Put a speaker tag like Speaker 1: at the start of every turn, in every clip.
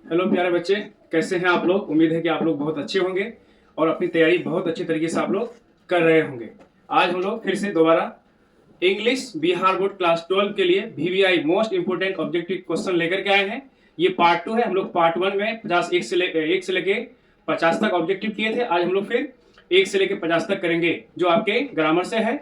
Speaker 1: Hello प्यारे बच्चे, कैसे हैं आप लोग। उम्मीद है कि आप लोग बहुत अच्छे होंगे और अपनी तैयारी बहुत अच्छी तरीके से आप लोग कर रहे होंगे। आज हम लोग फिर से दोबारा इंग्लिश बिहार बोर्ड क्लास 12 के लिए VVI most important objective question लेकर के आए हैं। ये पार्ट 2 है। हम लोग पार्ट 1 में 50 एक से लेके 50 तक ऑब्जेक्टिव किए थे। आज हम लोग फिर 1 से लेके 50 तक करेंगे, जो आपके ग्रामर से है,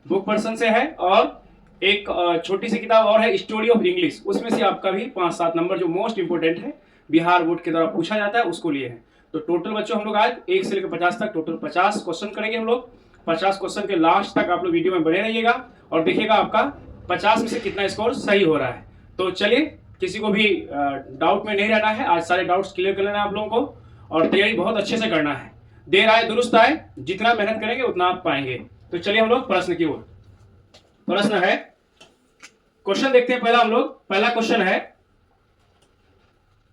Speaker 1: बुक पर्सन से है, और एक छोटी सी किताब और है, स्टोरी ऑफ इंग्लिश। उसमें से आपका भी 5-7 नंबर जो मोस्ट इंपोर्टेंट है, बिहार बोर्ड के द्वारा पूछा जाता है, उसको लिए हैं। तो टोटल बच्चों हम लोग आज 1 से लेकर 50 तक टोटल 50 क्वेश्चन करेंगे हम लोग। 50 क्वेश्चन के लास्ट तक आप लोग वीडियो में बने रहिएगा और देखिएगा आपका 50 में से कितना स्कोर सही हो रहा है। तो चलिए, किसी को भी डाउट में नहीं रहना है। आज सारे डाउट्स क्लियर कर लेना है आप लोगों को, और तैयारी बहुत अच्छे से करना है। देर आए दुरुस्त आए, जितना मेहनत करेंगे उतना आप पाएंगे। तो चलिए हम लोग प्रश्न की ओर। प्रश्न है, क्वेश्चन देखते हैं। पहला क्वेश्चन है,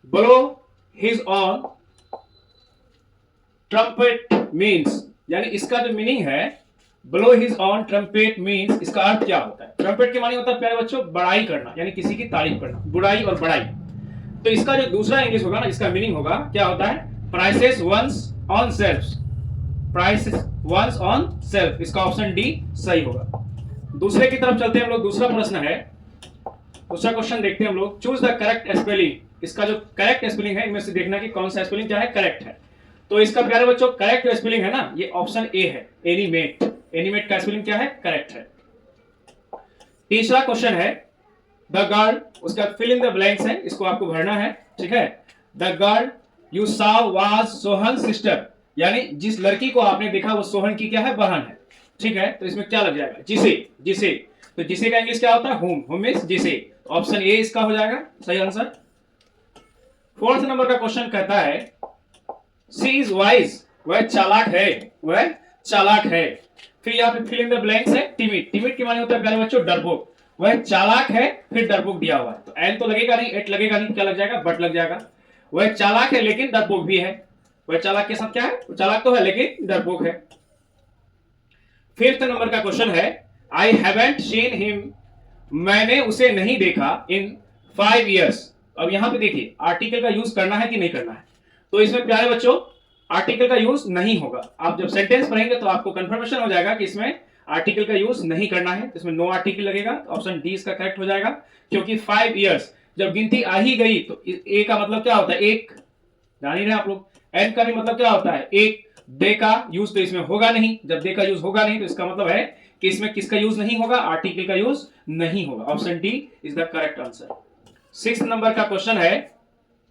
Speaker 1: blow his on trumpet means, यानी इसका जो मीनिंग है, blow his on trumpet means, इसका अर्थ क्या होता है। ट्रम्पेट के मानी होता है प्यारे बच्चों बड़ाई करना, यानी किसी की तारीफ करना, बुराई और बड़ाई। तो इसका जो दूसरा इंग्लिश होगा ना, इसका मीनिंग होगा, क्या होता है, prices once on self. Prices once on self, इसका ऑप्शन डी सही होगा। दूसरे की तरफ चलते हैं हम लोग। दूसरा प्रश्न है, दूसरा क्वेश्चन देखते हैं हम लोग। Choose the correct spelling. इसका जो करेक्ट स्पेलिंग है, इनमें से देखना कि कौन सा स्पेलिंग क्या है, करेक्ट है। तो इसका प्यारे बच्चों करेक्ट स्पेलिंग है ना, ये ऑप्शन ए है, एनिमेट। एनिमेट का स्पेलिंग क्या है, करेक्ट है। तीसरा क्वेश्चन है, द गर्ल, उसका फिल इन द ब्लैंक्स है, इसको आपको भरना है, ठीक है। The girl you saw was Sohan sister, यानी जिस लड़की को आपने देखा वो सोहन की क्या है, बहन है, ठीक है। तो इसमें क्या लग जाएगा, जिसे। जिसे, तो जिसे का इंग्लिश क्या होता है, हुम। हुम मींस जिसे। ऑप्शन ए इसका हो जाएगा सही आंसर। फोर्थ नंबर का क्वेश्चन कहता है, शी इज वाइज, वह चालाक है, वह चालाक है। फिर यहाँ पे फिल इन द ब्लैंक्स है, टिमिड। टिमिड के माने होता है प्यारे बच्चों डरपोक। वह चालाक है, फिर डरपोक दिया हुआ है, तो एन तो लगेगा नहीं, एट लगेगा नहीं, क्या लग जाएगा, बट लग जाएगा। वह चालाक है लेकिन डरपोक भी है। वह चालाक के साथ क्या है, चालाक तो है लेकिन डरपोक है। फिफ्थ नंबर का क्वेश्चन है, आई हैवेंट सीन हिम, मैंने उसे नहीं देखा, इन 5 years। अब यहां पे देखिए आर्टिकल का यूज करना है कि नहीं करना है। तो इसमें प्यारे बच्चों आर्टिकल का यूज नहीं होगा। आप जब सेंटेंस पढ़ेंगे तो आपको कंफर्मेशन हो जाएगा कि इसमें आर्टिकल का यूज नहीं करना है। इसमें नो आर्टिकल लगेगा, तो ऑप्शन डी इसका करेक्ट हो जाएगा। क्योंकि 5 years जब गिनती आ ही गई तो ए का मतलब क्या होता है, एक। जान ही रहे आप लोग। एन का भी मतलब क्या होता है, एक। दे का यूज तो इसमें होगा नहीं। जब दे का यूज होगा नहीं तो इसका मतलब है कि इसमें किसका यूज नहीं होगा, आर्टिकल का यूज नहीं होगा। Option D is the correct answer. 6th number का क्वेश्चन है,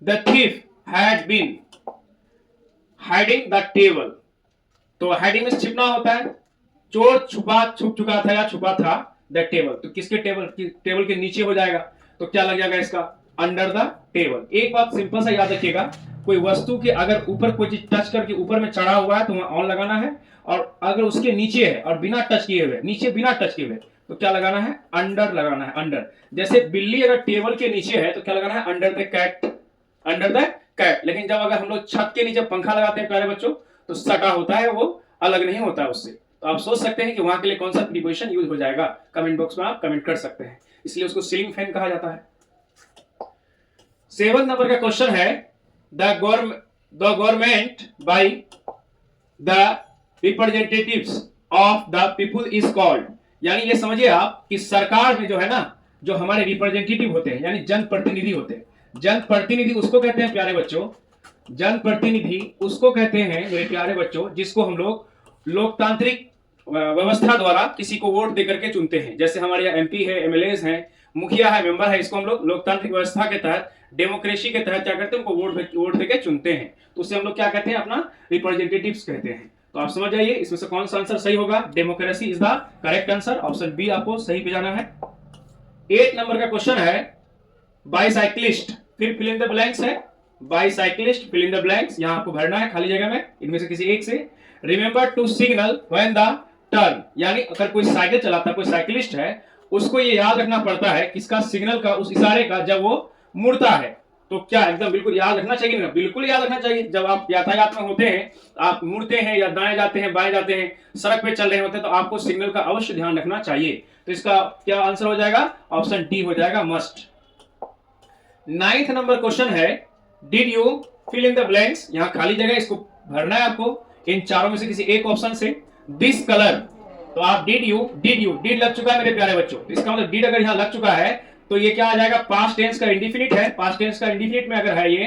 Speaker 1: the thief had been hiding the table. तो हाइडिंग में छिपना होता है, चोर छुप चुका था या छुपा था द टेबल। तो किसके टेबल के नीचे हो जाएगा, तो क्या लग जाएगा इसका, अंडर द टेबल। एक बात सिंपल सा याद रखिएगा, कोई वस्तु के अगर ऊपर कोई चीज टच करके ऊपर में चढ़ा हुआ है तो वहां ऑन लगाना है, और अगर उसके नीचे है और बिना टच किए हुए, नीचे बिना टच किए हुए, तो क्या लगाना है, अंडर लगाना है, अंडर। जैसे बिल्ली अगर टेबल के नीचे है तो क्या लगाना है, under the cat, under the cat. लेकिन जब अगर हम लोग छत के नीचे पंखा लगाते हैं प्यारे बच्चों, तो सटा होता है, वो अलग नहीं होता है उससे। तो आप सोच सकते हैं कि वहां के लिए कौन सा प्रीपोजिशन यूज हो जाएगा, कमेंट बॉक्स में आप कमेंट कर सकते हैं। इसलिए उसको सीलिंग फैन कहा जाता है। 7th नंबर का क्वेश्चन है, the government by the representatives of the people is called, यानी ये समझिए आप कि सरकार में जो है ना, जो हमारे रिप्रेजेंटेटिव होते हैं यानी जनप्रतिनिधि होते हैं, जनप्रतिनिधि उसको कहते हैं प्यारे बच्चों, जनप्रतिनिधि उसको कहते हैं मेरे प्यारे बच्चों, जिसको हम लोग लोकतांत्रिक व्यवस्था द्वारा किसी को वोट देकर के चुनते हैं। जैसे हमारे यहाँ एमपी है, एमएलए हैं, मुखिया है, मेंबर है, इसको हम लोग लोकतांत्रिक व्यवस्था के तहत, डेमोक्रेसी के तहत क्या करते हैं, उनको वोट देकर चुनते हैं। तो उसे हम लोग क्या कहते हैं, अपना रिप्रेजेंटेटिव्स कहते हैं। तो आप समझ जाइए इसमें से कौन सा आंसर सही होगा, democracy is the correct answer. Option B आपको सही पे जाना है। 8 नंबर का क्वेश्चन है, बाईसाइक्लिस्ट, फिर फिल इन द ब्लैंक्स है, बाईसाइक्लिस्ट फिल इन द ब्लैंक्स, यहां आपको भरना है खाली जगह में, इनमें से किसी एक से। Remember to signal when the turn, यानी अगर कोई साइकिल चलाता है, कोई साइकिलिस्ट है, उसको ये याद रखना पड़ता है किसका, सिग्नल का, उस इशारे का, जब वो मुड़ता है। तो क्या एकदम बिल्कुल याद रखना चाहिए ना, बिल्कुल याद रखना चाहिए। जब आप यातायात में होते हैं, आप मुड़ते हैं या दाएं जाते हैं, बाएं जाते हैं, सड़क पे चल रहे होते हैं, तो आपको सिग्नल का अवश्य ध्यान रखना चाहिए। तो इसका क्या आंसर हो जाएगा, ऑप्शन डी हो जाएगा, मस्ट। 9th नंबर क्वेश्चन है, did you fill in the blanks, यहाँ खाली जगह इसको भरना है आपको इन चारों में से किसी एक ऑप्शन से। दिस कलर, तो आप डिड लग चुका है मेरे प्यारे बच्चों, तो इसका मतलब डिड अगर यहाँ लग चुका है तो ये क्या आ जाएगा, पास्ट टेंस का इंडिफिनिट है। पास्ट टेंस का इंडिफिनिट में अगर है ये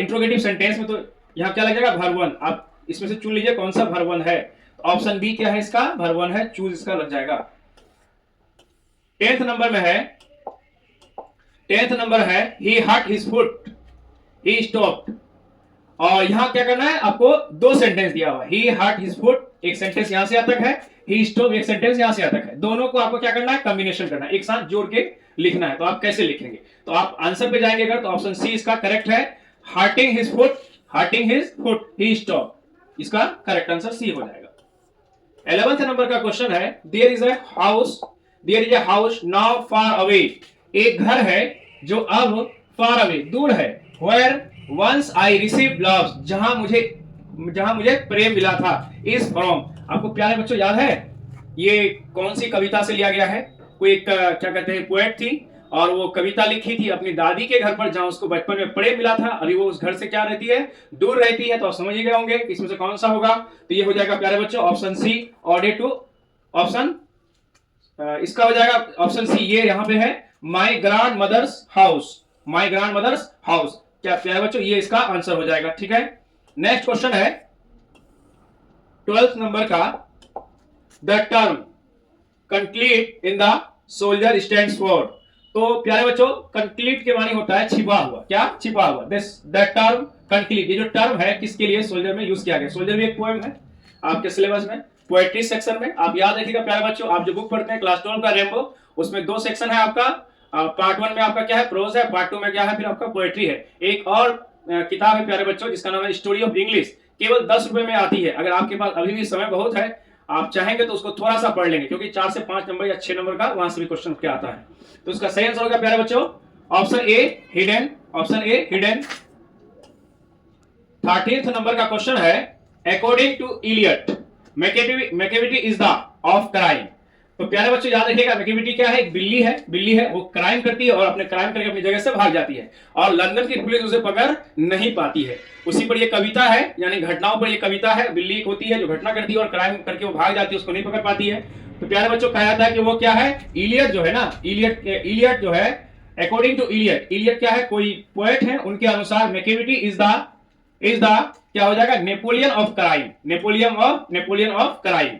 Speaker 1: इंट्रोगेटिव सेंटेंस में, तो यहाँ क्या लगेगा, वर्ब वन। आप इसमें से चुन लीजिए कौन सा वर्ब वन है। ऑप्शन बी क्या है इसका, वर्ब वन है, चूज इसका लग जाएगा। 10th नंबर में है, 10th नंबर है he hurt his foot, he stopped. और यहां क्या करना है आपको, दो सेंटेंस दिया हुआ है, ही हर्ट हिज फुट एक सेंटेंस यहां से यहां तक है, ही स्टॉप एक सेंटेंस यहां से यहां तक है। दोनों को आपको क्या करना है, कॉम्बिनेशन करना है, एक साथ जोड़ के लिखना है। तो आप कैसे लिखेंगे, तो आप आंसर पे जाएंगे अगर, तो ऑप्शन सी इसका करेक्ट है, hurting his foot, hurting his foot, he stop, इसका करेक्ट आंसर सी हो जाएगा। 11th नंबर का क्वेश्चन है, there is a house now far away, एक घर है जो अब फार अवे दूर है, where once I receive love, जहां मुझे प्रेम मिला था, इज फ्रॉम। आपको प्यारे बच्चों याद है ये कौन सी कविता से लिया गया है, कोई एक क्या कहते हैं पोएट थी, और वो कविता लिखी थी अपनी दादी के घर पर जहां उसको बचपन में प्रेम मिला था, अभी वो उस घर से क्या रहती है, दूर रहती है। तो आप समझ ही गए होंगे कि इसमें से कौन सा होगा, तो ये हो जाएगा प्यारे बच्चों option C, order to option, इसका हो जाएगा ऑप्शन सी, ये यहां पे है my grandmother's house, my grandmother's house. क्या प्यारे बच्चों ये इसका आंसर हो जाएगा, ठीक है। नेक्स्ट क्वेश्चन है 12th नंबर का, the term complete in the soldier stands for. तो प्यारे बच्चों कंक्लीट के मानी होता है छिपा हुआ, क्या छिपा हुआ, दिस द टर्म कंक्लीट, ये जो टर्म है किसके लिए सोल्जर में यूज किया गया। सोल्जर भी एक पोएम है आपके सिलेबस में, पोएट्री सेक्शन में, आप याद रखिएगा प्यारे बच्चों, आप जो बुक पढ़ते हैं क्लास 12 का रेम्बो, उसमें दो सेक्शन है आपका, पार्ट 1 में आपका क्या है, प्रोज है, पार्ट 2 में क्या है फिर आपका पोएट्री है। एक और किताब है प्यारे बच्चों जिसका नाम है स्टोरी ऑफ इंग्लिश, केवल 10 रुपए में आती है। अगर आपके पास अभी भी समय बहुत है, आप चाहेंगे तो उसको थोड़ा सा पढ़ लेंगे, क्योंकि 4 से 5 नंबर या 6 नंबर का वहां से भी क्वेश्चन क्या आता है। तो उसका सही आंसर होगा प्यारे बच्चों option A hidden, option A hidden. 13th number का क्वेश्चन है, according to Eliot Macavity is the of crime. तो प्यारे बच्चों याद रखिएगा मैकेविटी क्या है, एक बिल्ली है, वो क्राइम करती है और अपने क्राइम करके अपनी जगह से भाग जाती है, और लंदन की पुलिस उसे पकड़ नहीं पाती है। उसी पर ये कविता है, यानी घटनाओं पर ये कविता है। बिल्ली एक होती है जो घटना करती है और क्राइम करके वो भाग जाती है, उसको नहीं पकड़ पाती है। तो प्यारे बच्चों कहा जाता है कि वो क्या है, इलियट जो है ना, इलियट जो है, अकॉर्डिंग टू इलियट क्या है, कोई पोएट है, उनके अनुसार मैकेविटी इज द क्या हो जाएगा, Napoleon of crime, Napoleon of crime.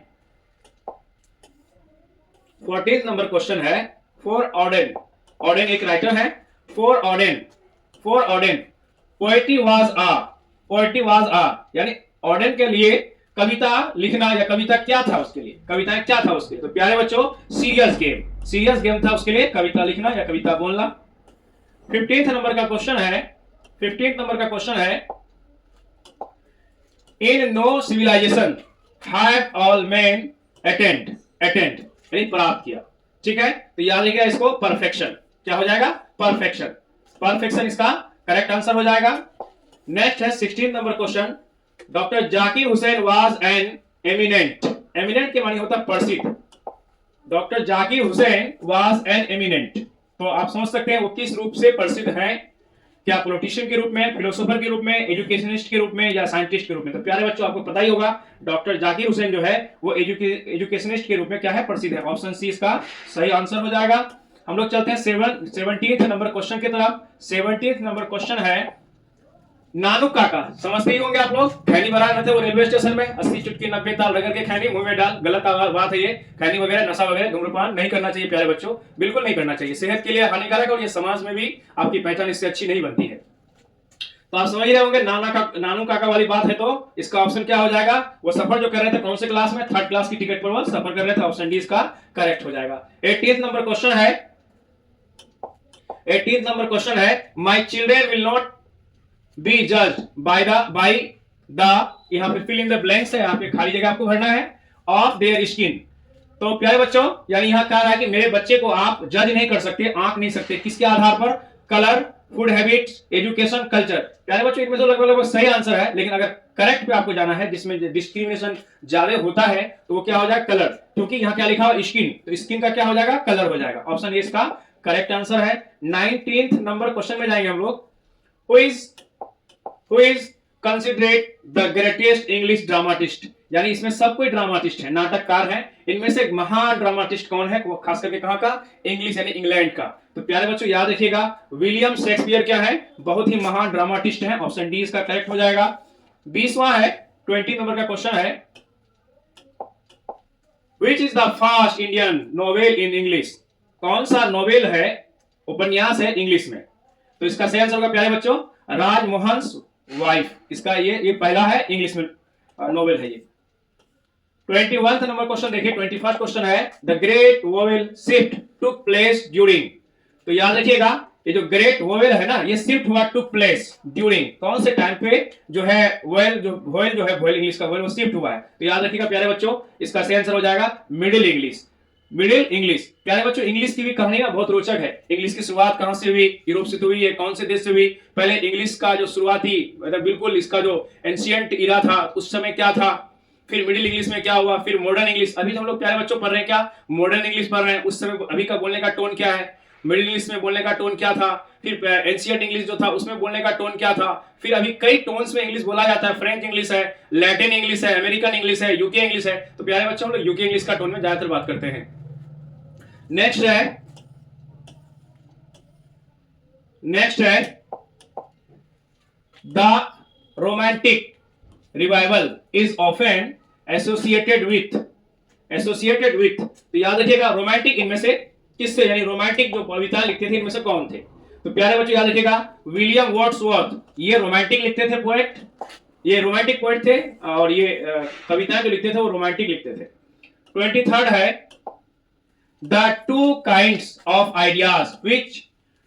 Speaker 1: 14th number question है, फॉर ऑर्डेन एक राइटर है, फॉर ऑर्डेन पोएट्री वाज आ, यानी ऑर्डेन के लिए कविता लिखना या कविता क्या था उसके लिए, कविताएं क्या था उसके लिए। तो प्यारे बच्चों सीरियस गेम था उसके लिए, कविता लिखना या कविता बोलना। 15th नंबर का क्वेश्चन है, in no civilization have all man attend यानी प्राप्त किया, ठीक है। तो याद रखिएगा इसको, परफेक्शन क्या हो जाएगा, परफेक्शन इसका करेक्ट आंसर हो जाएगा। नेक्स्ट है 16th number question, doctor Zakir Hussain was an eminent के मानी होता है प्रसिद्ध, doctor Zakir Hussain was an eminent. तो आप समझ सकते हैं वो किस रूप से प्रसिद्ध हैं, क्या पॉलिटिशियन के रूप में, फिलोसोफर के रूप में, एजुकेशनिस्ट के रूप में, या साइंटिस्ट के रूप में। तो प्यारे बच्चों आपको पता ही होगा डॉक्टर जाकिर हुसैन जो है वो एजुकेशनिस्ट के रूप में क्या है, प्रसिद्ध है। ऑप्शन सी इसका सही आंसर हो जाएगा। हम लोग चलते हैं 17th नंबर क्वेश्चन की तरफ। 17th नंबर क्वेश्चन है, नानू काका समझते ही होंगे आप लोग, खैनी बना रहे थे वो रेलवे स्टेशन में, 80 चुटकी 90 ताल रगड़ के खैनी मुंह में डाल, गलत बात है ये। खैनी वगैरह, नशा वगैरह, धूम्रपान नहीं करना चाहिए प्यारे बच्चों, बिल्कुल नहीं करना चाहिए, सेहत के लिए हानिकारक है, और ये समाज में भी आपकी पहचान इससे अच्छी नहीं बनती है। तो आप समझ रहे होंगे नानू काका वाली बात है। तो इसका ऑप्शन क्या हो जाएगा, वो सफर जो कर रहे थे कौन से क्लास में, 3rd क्लास की टिकट पर वो सफर कर रहे थे, ऑप्शन डी इसका करेक्ट हो जाएगा। 18th नंबर क्वेश्चन है, my children will not be judged by the यहाँ पे फिल इन द ब्लैंक्स है, यहाँ पे खाली जगह आपको भरना है, ऑफ देयर स्किन। तो प्यारे बच्चों यानी यहाँ कह रहा है कि मेरे बच्चे को आप जज नहीं कर सकते, आंक नहीं सकते, किसके आधार पर, colour, food habits, education, culture. प्यारे बच्चों इनमें से लगभग सही आंसर है, लेकिन अगर करेक्ट पे आपको जाना है जिसमें डिस्क्रिमिनेशन ज्यादा होता है तो वो क्या हो जाएगा, कलर, क्योंकि यहाँ क्या लिखा हुआ स्किन, तो स्किन का क्या हो जाएगा, कलर हो जाएगा। ऑप्शन ए इसका करेक्ट आंसर है। 19th नंबर क्वेश्चन में जाएंगे हम लोग, who is who is considered the greatest English dramatist, यानी इसमें सब कोई ड्रामाटिस्ट है, नाटककार है, इनमें से एक महान ड्रामाटिस्ट कौन है, वो खास करके कहां का, इंग्लिश यानी इंग्लैंड का। तो प्यारे बच्चों याद रखिएगा, विलियम शेक्सपियर क्या है, बहुत ही महान ड्रामाटिस्ट है, ऑप्शन डी इसका करेक्ट हो जाएगा। 20वां है, 20 नंबर का क्वेश्चन है, which is the first Indian novel in English, कौन सा नोवेल है, उपन्यास है इंग्लिश में। तो इसका सही आंसर होगा प्यारे बच्चों, राजमोहन वाइफ, इसका ये पहला है इंग्लिश में नोवेल है ये। 21 नंबर क्वेश्चन देखिए, 21 क्वेश्चन है, the great vowel shift took place during. तो याद रखिएगा, ये जो ग्रेट वोवेल है ना, ये शिफ्ट हुआ टुक प्लेस ड्यूरिंग, कौन से टाइम पे जो है वोवेल जो है वोवेल इंग्लिश का वोवेल वो शिफ्ट हुआ है। तो याद रखिएगा प्यारे बच्चों, इसका सही आंसर हो जाएगा मिडिल इंग्लिश, मिडिल इंग्लिश। प्यारे बच्चों इंग्लिश की भी कहानी ना बहुत रोचक है। इंग्लिश की शुरुआत कहां से हुई, यूरोप से तो हुई है, कौन से देश से हुई, पहले इंग्लिश का जो शुरुआती मतलब बिल्कुल इसका जो एंशियंट इरा था उस समय क्या था, फिर मिडिल इंग्लिश में क्या हुआ, फिर मॉडर्न इंग्लिश, अभी तो हम लोग प्यारे बच्चों पढ़ रहे हैं क्या, मॉडर्न इंग्लिश पढ़ रहे हैं, उस समय अभी का बोलने का टोन क्या है, मिडिल इंग्लिश में बोलने का टोन क्या था, फिर एंशियंट इंग्लिश जो था उसमें बोलने का टोन क्या था, फिर अभी कई टोन्स में इंग्लिश बोला जाता है, फ्रेंच इंग्लिश है, लैटिन इंग्लिश है, अमेरिकन इंग्लिश है, यूके इंग्लिश है। तो प्यारे बच्चों हम लोग यूके इंग्लिश का टोन में ज्यादातर बात करते हैं। नेक्स्ट है the romantic revival is often associated with, तो याद रखिएगा रोमांटिक इनमें से किससे, यानी रोमांटिक जो कविताएं लिखते थे इनमें से कौन थे। तो प्यारे बच्चों याद रखिएगा, विलियम वर्ड्सवर्थ, ये रोमांटिक लिखते थे, पोएट, ये रोमांटिक पोएट थे, और ये कविताएं जो लिखते थे वो रोमांटिक लिखते थे। 23 है, the two kinds of ideas which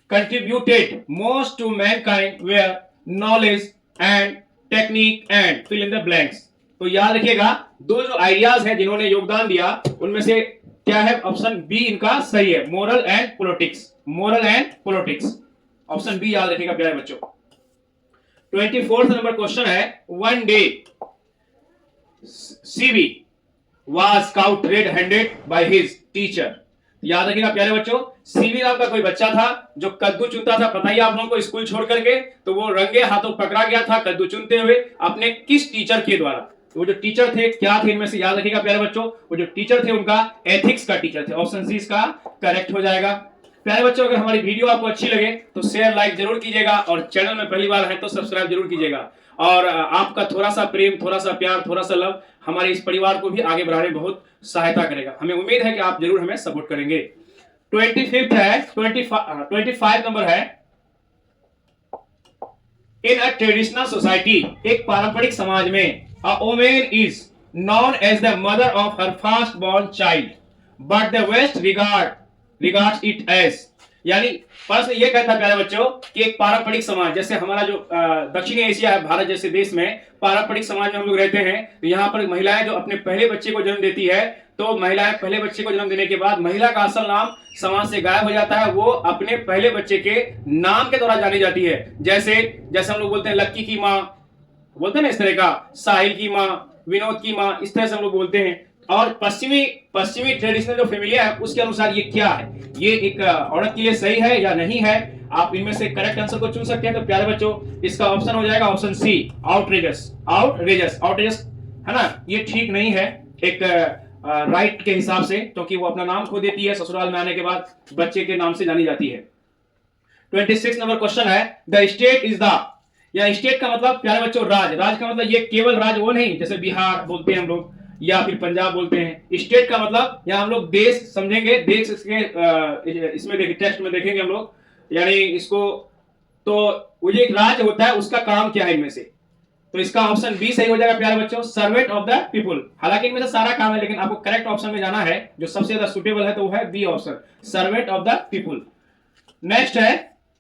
Speaker 1: contributed most to mankind were knowledge and technique and fill in the blanks। तो याद रखिएगा, दो जो आइडियाज हैं जिन्होंने योगदान दिया उनमें से क्या है, ऑप्शन बी इनका सही है, moral and politics, option B याद रखिएगा प्यारे बच्चों। 24 नंबर क्वेश्चन है, वन डे सीवी was caught red-handed by his teacher। याद रखिएगा प्यारे बच्चों, सीवी नाम का कोई बच्चा था जो कद्दू चुनता था, पता ही आप लोगों को, स्कूल छोड़ करके, तो वो रंगे हाथों पकड़ा गया था कद्दू चुनते हुए अपने किस टीचर के द्वारा। तो वो जो टीचर थे क्या थे, इनमें से याद रखिएगा प्यारे बच्चों, वो जो टीचर थे उनका एथिक्स का टीचर थे, ऑप्शन सी इसका करेक्ट हो जाएगा। प्यारे बच्चों अगर हमारी वीडियो आपको अच्छी लगे तो शेयर लाइक जरूर कीजिएगा, और चैनल में पहली बार है तो सब्सक्राइब जरूर कीजिएगा, और आपका थोड़ा सा प्रेम, थोड़ा सा प्यार, थोड़ा सा लव हमारे इस परिवार को भी आगे बढ़ाने में बहुत सहायता करेगा। हमें उम्मीद है कि आप जरूर हमें सपोर्ट करेंगे। 25 है, 25 नंबर है, इन अ ट्रेडिशनल सोसाइटी, एक पारंपरिक समाज में, a woman is known as the mother of her first born child but the west regards it as, यानी प्रश्न ये कहता है प्यारे बच्चों कि एक पारंपरिक समाज, जैसे हमारा जो दक्षिणी एशिया है, भारत जैसे देश में पारंपरिक समाज में हम लोग रहते हैं, तो यहाँ पर महिलाएं जो अपने पहले बच्चे को जन्म देती है, तो महिलाएं पहले बच्चे को जन्म देने के बाद महिला का असल नाम समाज से गायब हो जाता है, वो अपने पहले बच्चे के नाम के द्वारा जानी जाती है। जैसे हम लोग बोलते हैं लक्की की माँ, बोलते हैं ना इस तरह का, साहिल की माँ, विनोद की माँ, इस तरह से हम लोग बोलते हैं। और पश्चिमी ट्रेडिशनल जो फैमिलिया है उसके अनुसार ये क्या है, ये एक औरत के लिए सही है या नहीं है, आप इनमें से करेक्ट आंसर को चुन सकते हैं। तो प्यारे बच्चों इसका ऑप्शन हो जाएगा ऑप्शन सी, आउटरेजस है ना, ये ठीक नहीं है एक राइट के हिसाब से, क्योंकि वो अपना नाम खो देती है, ससुराल में आने के बाद बच्चे के नाम से जानी जाती है। 26 नंबर क्वेश्चन है, द स्टेट इज द, या स्टेट का मतलब प्यारे बच्चों राज का मतलब ये केवल राज वो नहीं, जैसे बिहार बोलते हैं हम लोग या फिर पंजाब बोलते हैं। स्टेट का मतलब यहाँ हम लोग देश समझेंगे, देश के इसमें देखिए टेक्स्ट में देखेंगे हम लोग, यानी इसको, तो वो जो एक राज्य होता है उसका काम क्या है इनमें से, तो इसका ऑप्शन बी सही हो जाएगा प्यारे बच्चों, सर्वेंट ऑफ द पीपुल। हालांकि इनमें से सारा काम है, लेकिन आपको करेक्ट ऑप्शन में जाना है, जो सबसे ज्यादा सुटेबल है तो वो है B option, servant of the people. Next है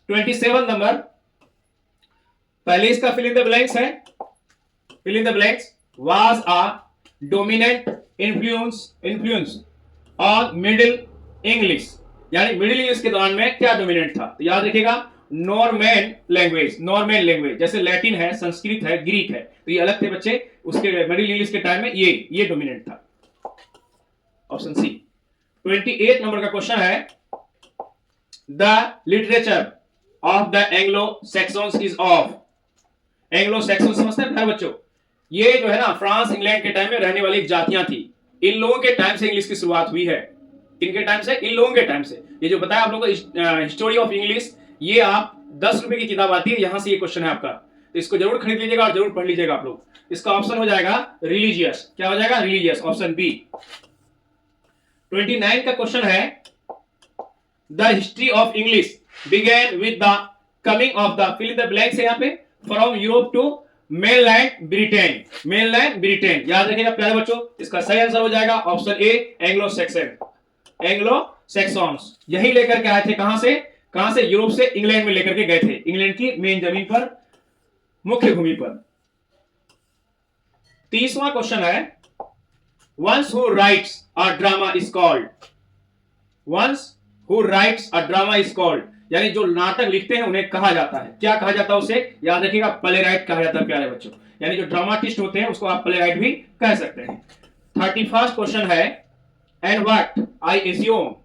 Speaker 1: 27 नंबर, पहले इसका फिल इन द ब्लैंक्स है, fill in the blanks, was a dominant influence on middle English, यानी मिडिल इंग्लिश के दौरान में क्या डोमिनेंट था, तो याद रखिएगा नॉर्मैन लैंग्वेज, जैसे लैटिन है, संस्कृत है, ग्रीक है, तो ये अलग थे बच्चे, उसके मिडिल इंग्लिश के टाइम में ये डोमिनेंट था, ऑप्शन सी। 28 नंबर का क्वेश्चन है, the literature of the Anglo Saxons is of, Anglo Saxon समझते हैं प्यारे बच्चों? ये जो है ना फ्रांस इंग्लैंड के टाइम में रहने वाली जातियां थी। इन लोगों के टाइम से इंग्लिश की शुरुआत हुई है। इनके टाइम से, इन लोगों के टाइम से। ये जो बताया आप लोगों को हिस्टोरी ऑफ इंग्लिश, ये आप 10 रुपए की किताब आती है, यहां से ये क्वेश्चन है आपका, तो इसको जरूर खरीद लीजिएगा और जरूर पढ़ लीजिएगा आप लोग। इसका ऑप्शन हो जाएगा रिलीजियस। क्या हो जाएगा? Religious, option B. 29 का क्वेश्चन है, the history of English began with the coming of the, fill in the blanks है यहाँ पे, from Europe to mainland Britain. Mainland Britain, याद रखिएगा प्यारे बच्चों। इसका सही आंसर हो जाएगा option A, Anglo Saxon. Anglo Saxons यही लेकर के आए थे, कहां से? कहां से? यूरोप से इंग्लैंड में लेकर के गए थे, इंग्लैंड की मेन जमीन पर, मुख्य भूमि पर। 30वां क्वेश्चन है, ones who rights a drama is called. Ones who rights a drama is called, यानी जो नाटक लिखते हैं उन्हें कहा जाता है, क्या कहा जाता है उसे? याद रखिएगा, प्ले राइट कहा जाता है प्यारे बच्चों। यानी जो ड्रामाटिस्ट होते हैं उसको आप प्ले राइट भी कह सकते हैं। 31st क्वेश्चन है, and what I assume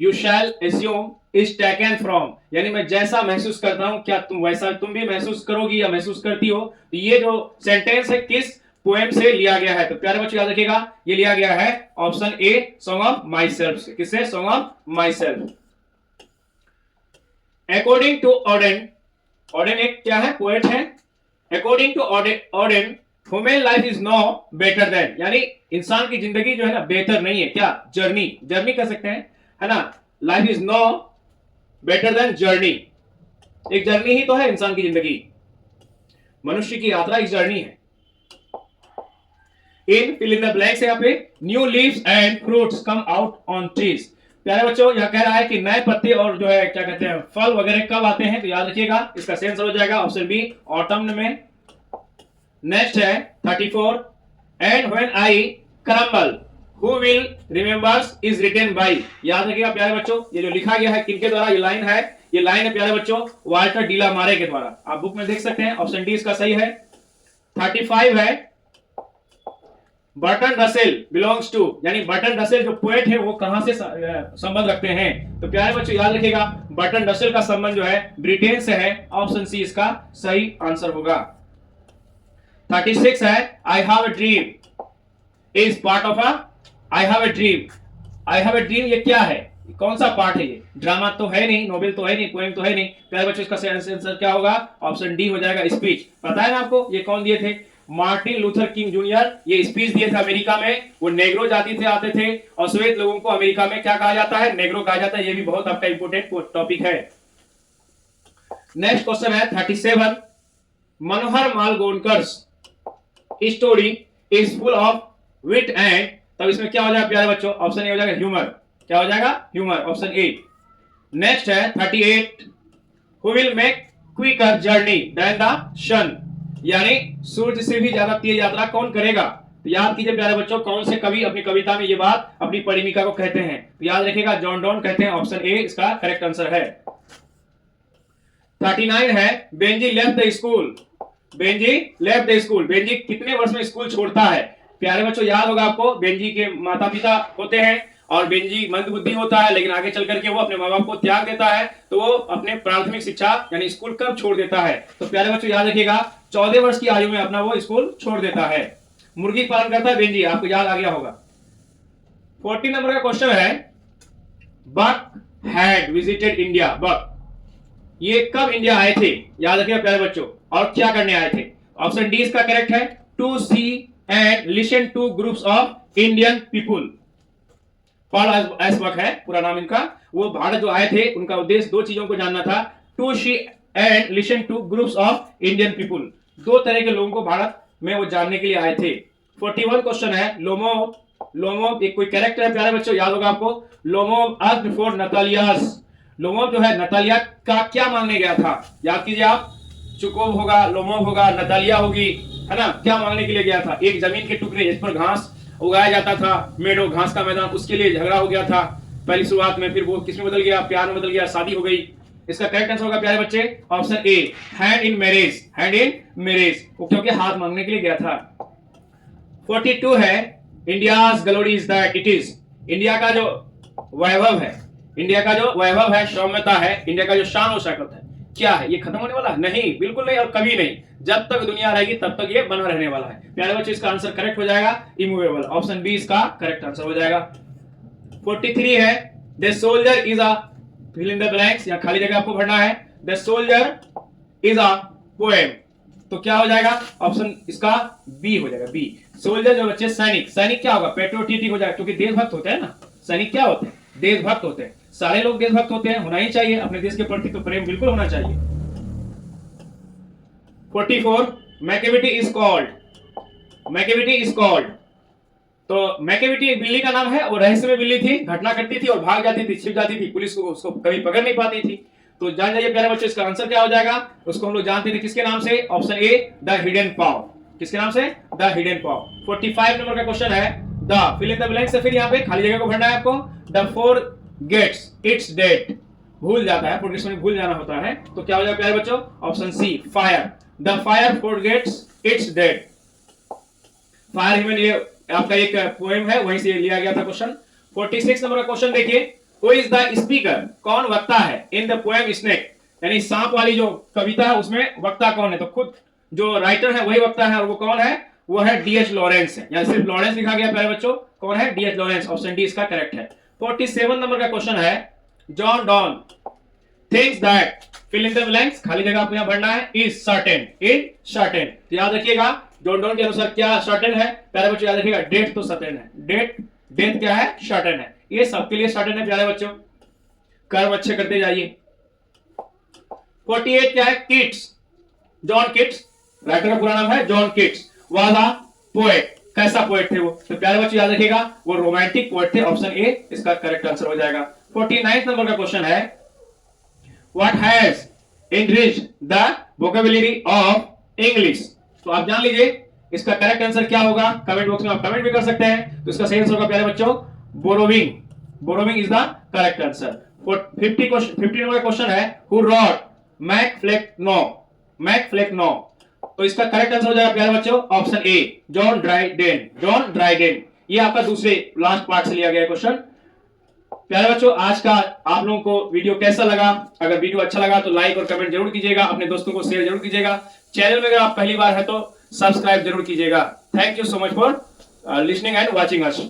Speaker 1: you shall assume is taken from, यानी मैं जैसा महसूस करता हूं क्या तुम वैसा, तुम भी महसूस करोगी या महसूस करती हो। तो ये जो सेंटेंस है किस पोएम से लिया गया है? तो प्यारे बच्चों याद रखिएगा, ये लिया गया है option A, song of myself से। किससे? Song of myself. According to Auden, Auden एक क्या है? पोएट है। According to Auden, human life is no better than, यानी इंसान की जिंदगी जो है ना बेहतर नहीं है। क्या? जर्नी, जर्नी कह सकते हैं, है ना। Life is no better than journey, एक जर्नी ही तो है इंसान की जिंदगी, मनुष्य की यात्रा एक जर्नी है। इन फिल इन द ब्लैंक्स है यहाँ पे, new leaves and fruits come out on trees. प्यारे बच्चों यह कह रहा है कि नए पत्ते और जो है क्या कहते हैं फल वगैरह कब आते हैं? तो याद रखिएगा इसका सही आंसर हो जाएगा ऑप्शन बी, ऑटम में। नेक्स्ट है 34, and when I crumble who will remembers is written by. याद रखिएगा प्यारे बच्चों, ये जो लिखा गया है किनके द्वारा? ये लाइन है, ये लाइन है प्यारे बच्चों वाल्टर डी ला मारे के द्वारा। आप बुक में देख सकते हैं, ऑप्शन डी इसका सही है। 35 है, बर्टन रसेल बिलोंग्स टू, यानी बर्टन रसेल जो पोएट है वो कहां से संबंध रखते हैं? तो प्यारे बच्चों याद रखिएगा बर्टन रसेल का संबंध जो है ब्रिटेन से है, ऑप्शन सी इसका सही आंसर होगा। 36 है, I have a dream is part of a, I have a dream, I have a dream ये क्या है? कौन सा पार्ट है? ये ड्रामा तो है नहीं, नोवेल तो है नहीं, पोएम तो है नहीं। प्यारे बच्चों इसका सही आंसर क्या होगा? ऑप्शन डी हो जाएगा, स्पीच। पता है ना आपको ये कौन दिए थे? मार्टिन लूथर किंग जूनियर, ये स्पीच दिए थे अमेरिका में। वो नेग्रो जाति से आते थे और श्वेत लोगों को अमेरिका में क्या कहा जाता है? नेग्रो कहा जाता है। ये भी बहुत आपका इंपोर्टेंट टॉपिक है। नेक्स्ट क्वेश्चन है 37, Manohar Malgonkar's story is full of wit and, तब इसमें क्या हो जाएगा प्यारे बच्चों? ऑप्शन ए हो जाएगा ह्यूमर। क्या हो जाएगा? Humour, option A. नेक्स्ट है 38, who will make quicker journey than the sun, यानी सूर्य से भी ज्यादा तेज यात्रा कौन करेगा? तो याद कीजिए प्यारे बच्चों, कौन से कवि अपनी कविता में ये बात अपनी परिमिका को कहते हैं? तो याद रखिएगा जॉन डॉन कहते हैं, ऑप्शन ए इसका करेक्ट आंसर है। 39 है, Benji left the school, Benji left the school, Benji कितने वर्ष में स्कूल छोड़ता है? प्यारे बच्चों याद होगा आपको, बेंजी के माता पिता होते हैं और बेंजी मंदबुद्धि होता है, लेकिन आगे चल करके वो अपने माँ बाप को त्याग देता है, तो वो अपने प्राथमिक शिक्षा यानी स्कूल कब छोड़ देता है? तो प्यारे बच्चों याद रखिएगा 14 वर्ष की आयु में अपना वो स्कूल छोड़ देता है। मुर्गी पालन करता है बेंजी, आपको याद आ गया होगा। 40 नंबर का क्वेश्चन है, बक हैड विजिटेड इंडिया, बक ये कब इंडिया आए थे? याद रखिएगा प्यारे बच्चों, और क्या करने आए थे? ऑप्शन डी इसका करेक्ट है, to see and listen to groups of Indian people. Paul Esbuck है पूरा नाम इनका। वो भारत जो आए थे उनका उद्देश्य दो चीजों को जानना था, to see and listen to groups of Indian people, दो तरह के लोगों को भारत में वो जानने के लिए आए थे। 41 क्वेश्चन है, लोमोव, लोमोव एक कोई कैरेक्टर है प्यारे बच्चों, याद होगा आपको, लोमोव आस्क्ड फॉर नतालियास, लोमोव जो है नतालिया का क्या मांगने गया था? याद कीजिए आप, चुकोव होगा, लोमोव होगा, नतालिया होगी, है ना। क्या मांगने के लिए गया था? एक जमीन के टुकड़े जिस पर घास उगाया जाता था, मेडो घास का मैदान, उसके लिए झगड़ा हो गया था पहली शुरुआत में, फिर वो किस में बदल गया? प्यार में बदल गया, शादी हो गई। इसका करेक्ट आंसर होगा प्यारे बच्चे option A, hand in marriage, hand in marriage, वो क्योंकि हाथ मांगने के लिए गया था। 42 है, India's glory is that it is, India का जो वैभव है, इंडिया का जो वैभव है, सौम्यता है, इंडिया का जो शान और शौकत है, क्या है, ये खत्म होने वाला है? नहीं, बिल्कुल नहीं और कभी नहीं। जब तक दुनिया रहेगी तब तक ये बना रहने वाला है। प्यारे बच्चों, इसका आंसर करेक्ट हो जाएगा इमूवेबल, ऑप्शन बी इसका करेक्ट आंसर हो जाएगा। 43 है, the soldier is a fill in the blanks, या खाली जगह आपको भरना है। The soldier is a poem, तो क्या हो जाएगा? ऑप्शन इसका बी हो जाएगा, बी। सोल्जर जो बच्चे सैनिक, सैनिक क्या होगा? पेट्रियोटिक हो जाएगा, क्योंकि देशभक्त होते हैं ना। सैनिक क्या होते हैं? देशभक्त होते हैं। सारे लोग देशभक्त होते हैं, होना ही चाहिए, अपने देश के प्रति तो प्रेम बिल्कुल होना चाहिए। 44 Macavity is called, Macavity is called, तो मैकेविटी एक बिल्ली का नाम है, वो रहस्यमय बिल्ली थी, घटना करती थी और भाग जाती थी, छिप जाती थी, पुलिस को उसको कभी पकड़ नहीं पाती थी। तो जान जाइए प्यारे बच्चों, इसका आंसर क्या हो जाएगा? उसको हम लोग जानते थे किसके नाम से? Option A, the hidden paw. किसके नाम से? The hidden paw. 45 नंबर का क्वेश्चन है, the fill in the blank से फिर यहाँ पे खाली जगह को भरना है आपको। The four gets its date, भूल जाता है, फोर में भूल जाना होता है, तो क्या हो जाएगा प्यारे बच्चों? Option C, fire. The fire forgets its date. Fire human, ये आपका एक पोएम है, वहीं से लिया गया था क्वेश्चन। 46 नंबर का क्वेश्चन देखिए, हु इज द स्पीकर, कौन वक्ता है इन द पोएम स्नेक, यानी सांप वाली जो कविता है उसमें वक्ता कौन है? तो खुद जो राइटर है वही वक्ता है, और वो कौन है? वो है डीएच लॉरेंस है, यानी सिर्फ लॉरेंस लिखा गया प्यारे बच्चों, कौन है? डीएच लॉरेंस, ऑप्शन डी इसका करेक्ट है। 47 नंबर का क्वेश्चन है, John Donne thinks that fill in the blanks, खाली जगह आपको यहां भरना है, इज सर्टेन, इज सर्टेन। तो याद रखिएगा जॉन डॉन के अनुसार क्या सर्टेन है प्यारे बच्चों? याद रखिएगा डेट तो सर्टेन है, डेट, डेथ क्या है? सर्टेन है। ये सबके लिए सर्टेन है प्यारे बच्चों, कर्म अच्छे करते जाइए। 48 क्या है? किट्स, जॉन किट्स, राइटर का पूरा नाम है John Keats, was a poet. कैसा पोएट थे वो? तो प्यारे बच्चों याद रखिएगा वो रोमांटिक पोएट थे, ऑप्शन ए इसका करेक्ट आंसर हो जाएगा। 49 नंबर का क्वेश्चन है, what has enriched the vocabulary of English, तो आप जान लीजिए इसका करेक्ट आंसर क्या होगा, कमेंट बॉक्स में आप कमेंट भी कर सकते हैं। तो इसका सही आंसर होगा प्यारे बच्चों borrowing, borrowing is the correct answer. 50 number का क्वेश्चन है, हु रॉट मैकफ्लेक्नो, मैकफ्लेक्नो, तो इसका करेक्ट आंसर हो जाएगा प्यारे बच्चों ऑप्शन ए, जॉन ड्राइडेन, जॉन ड्राइडेन। ये आपका दूसरे लास्ट पार्ट से लिया गया क्वेश्चन। प्यारे बच्चों आज का आप लोगों को वीडियो कैसा लगा? अगर वीडियो अच्छा लगा तो लाइक और कमेंट जरूर कीजिएगा, अपने दोस्तों को शेयर जरूर कीजिएगा। चैनल में अगर आप पहली बार है तो सब्सक्राइब जरूर कीजिएगा। Thank you so much for listening and watching us.